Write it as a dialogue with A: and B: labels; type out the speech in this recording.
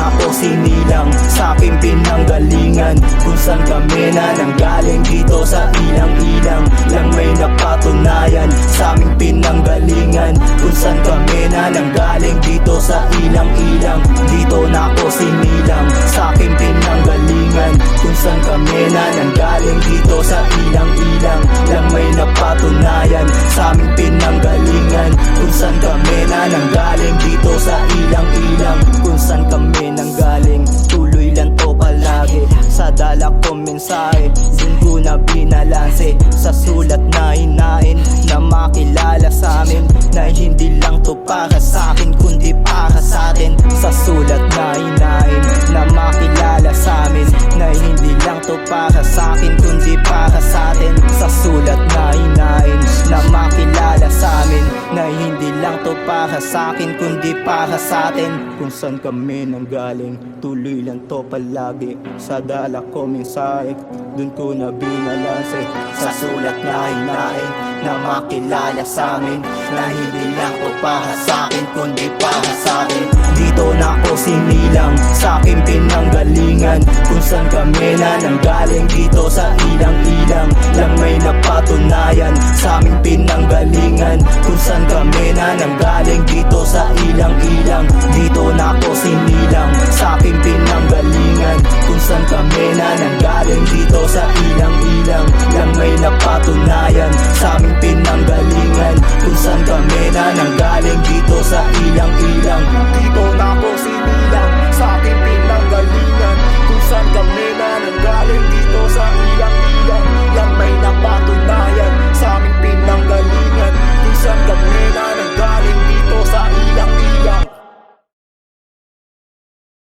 A: na ako sinilang sa aking pinanggalingan, kung saan kami na nanggaling dito sa ilang-ilang lang may napatunayan sa aming pinanggalingan, kung saan kami na nanggaling dito sa ilang-ilang. Dito na ako sinilang sa aking pinanggalingan, kung saan kami na nanggaling dito sa ilang-ilang lang may napatunayan sa aming pinanggalingan, kung saan kami na nanggaling dito sa ilang-ilang. Kung saan kami nanggaling, tuloy lang to palagi sa dala kong mensahe, dun ko na binalanse sa sulat na hinain na makilala sa amin, na hindi lang to para sa akin kundi para sa atin. Sa sulat na hinain na makilala sa amin, na hindi lang to para sa akin kundi para sa atin. Sa sulat na hinain na makilala sa amin, na hindi lang to para sa akin kundi para sa atin. Kung saan kami nanggaling, tuloy lang to palagi sa dala ko mensahe, dun ko na binalanse sa sulat na hinain na makilala sa amin, na hindi lang to para sa akin kundi para sa atin. Dito na ako sinilang sa aking pinanggalingan, kung saan kami na nanggaling dito sa ilang-ilang lang may napatunayan sa aming pinanggalingan, kung saan kami na nanggaling dito sa ilang-ilang. Dito na ako